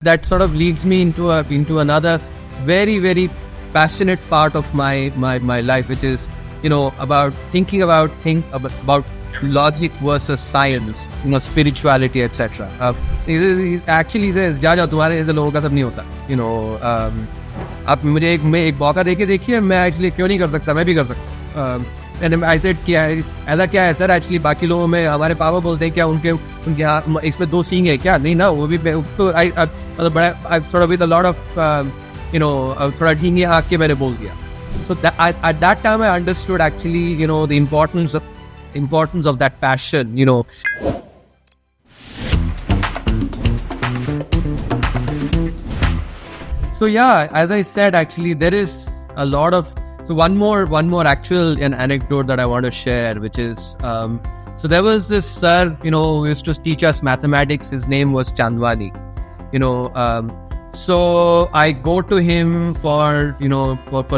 that sort of leads me into another very very passionate part of my life, which is about thinking about logic versus science, spirituality, etc. He actually says, जा तुम्हारे ऐसे लोगों का सब नहीं होता, आप मुझे एक मौका देके देखिए, मैं एक्चुअली क्यों नहीं कर सकता, मैं भी कर सकता. एंड आई सेड क्या है, ऐसा क्या है सर, एक्चुअली बाकी लोगों में हमारे पापा बोलते हैं क्या उनके इसमें 2 सींग है क्या, नहीं ना, वो भी तो मतलब बड़ा थोड़ा विद अ लॉट ऑफ थोड़ा ढींगे आँख के मैंने बोल दिया. So at that time I understood actually the importance of that passion. So yeah, as I said, actually there is a lot of, so one more actual an anecdote that I want to share, which is so there was this sir who used to teach us mathematics. His name was Chandwani. So I go to him for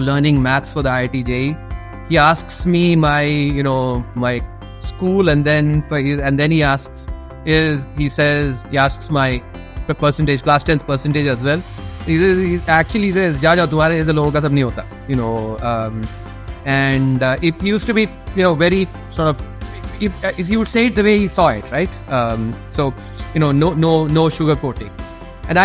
learning maths for the IIT JEE. He asks me my my school, and then he asks my percentage, class 10th percentage as well. He actually says, जा तुम्हारे ऐसे लोगों का सब नहीं होता, and it used to be very sort of, he would say it the way he saw it, right? So no sugarcoating. And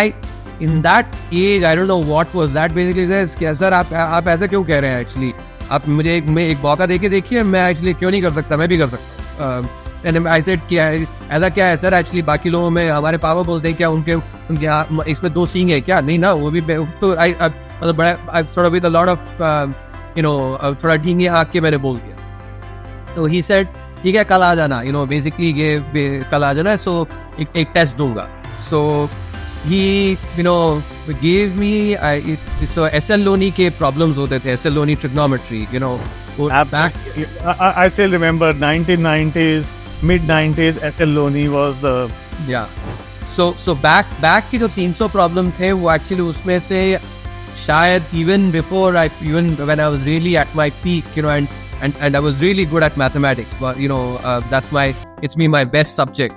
in that age, I don't know what was that, basically says, sir आप ऐसा क्यों कह रहे हैं, actually आप मुझे एक मौका देके देखिए, मैं एक्चुअली क्यों नहीं कर सकता, मैं भी कर सकता. एंड आई सेड क्या है, ऐसा क्या है सर, एक्चुअली बाकी लोगों में हमारे पापा बोलते हैं क्या उनके इसमें 2 सींग है क्या, नहीं ना, वो भी तो मतलब बड़ा थोड़ा विद अ लॉट ऑफ थोड़ा ढींगे आँख के मैंने बोल दिया. तो ही सेड ठीक है, कल आ जाना, बेसिकली ये कल आ जाना, सो एक टेस्ट दूंगा. सो he gave me so SL Loni के problems होते थे, SL Loni trigonometry, back I still remember 1990s, mid-90s SL Loni was the so back की जो 300 problem थे, वो actually उसमें से शायद even when I was really at my peak, and I was really good at mathematics, but it's my best subject,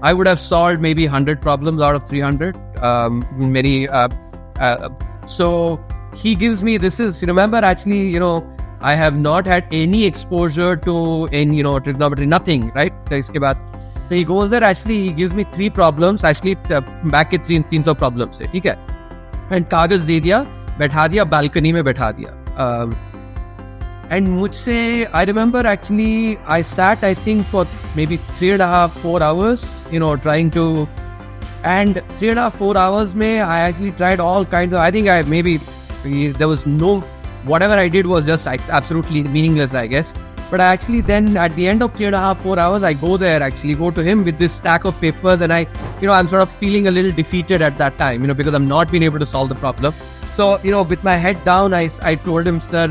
I would have solved maybe 100 problems out of 300. So he gives me, this is, remember actually, I have not had any exposure to any, trigonometry, nothing, right? So he goes there, actually, he gives me 3 problems, actually, back ke 300 problems hai, theek hai? And कागज दे दिया, बैठा दिया, balcony में बैठा दिया. And मुझसे, I remember actually, I sat, I think, for maybe 3.5-4 hours, trying to, and 3.5-4 hours I actually tried all kinds of, I think there was no, whatever I did was just absolutely meaningless, I guess. But I actually then, at the end of 3.5-4 hours, I go to him with this stack of papers, and I'm sort of feeling a little defeated at that time, because I'm not being able to solve the problem. So, with my head down, I told him, sir,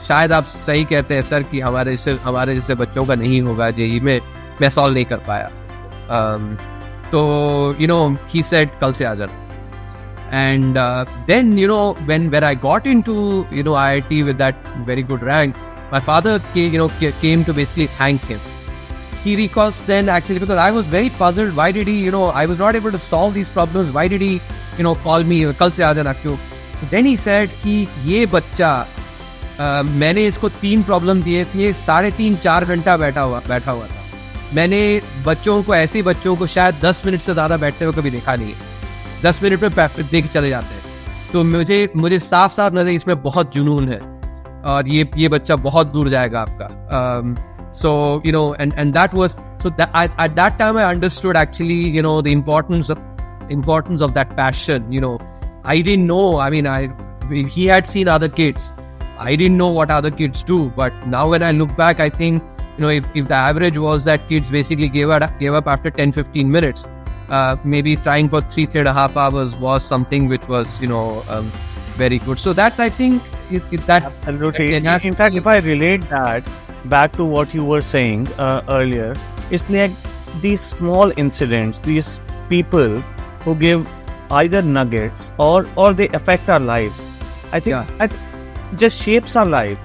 शायद आप सही कहते हैं sir कि हमारे जैसे बच्चों का नहीं होगा जेई में, मैं सॉल्व नहीं कर पाया. तो he said कल से आ जाना. And then when I got into IIT with that very good rank, my father came to basically thank him. He recalls then, actually, because I was very puzzled, why did he I was not able to solve these problems, why did he call me कल से आ जाना क्यों. Then he said कि ये बच्चा, मैंने इसको 3 problem दिए थे, 3.5-4 घंटा बैठा हुआ था. मैंने ऐसे बच्चों को शायद 10 मिनट से ज़्यादा बैठते हुए कभी देखा नहीं है. 10 मिनट में देख चले जाते हैं. तो मुझे साफ नजर इसमें बहुत जुनून है, और ये बच्चा बहुत दूर जाएगा आपका. So and that was, so that at that time I understood actually the importance of that passion. I didn't know, I mean, he had seen other kids. I didn't know what other kids do, but now when I look back, I think if the average was that kids basically gave up after 10-15 minutes, maybe trying for 3.5 hours was something which was very good. So that's, I think, that absolutely. In fact, if I relate that back to what you were saying earlier, it's like these small incidents, these people who give either nuggets or they affect our lives. I think that just shapes our life.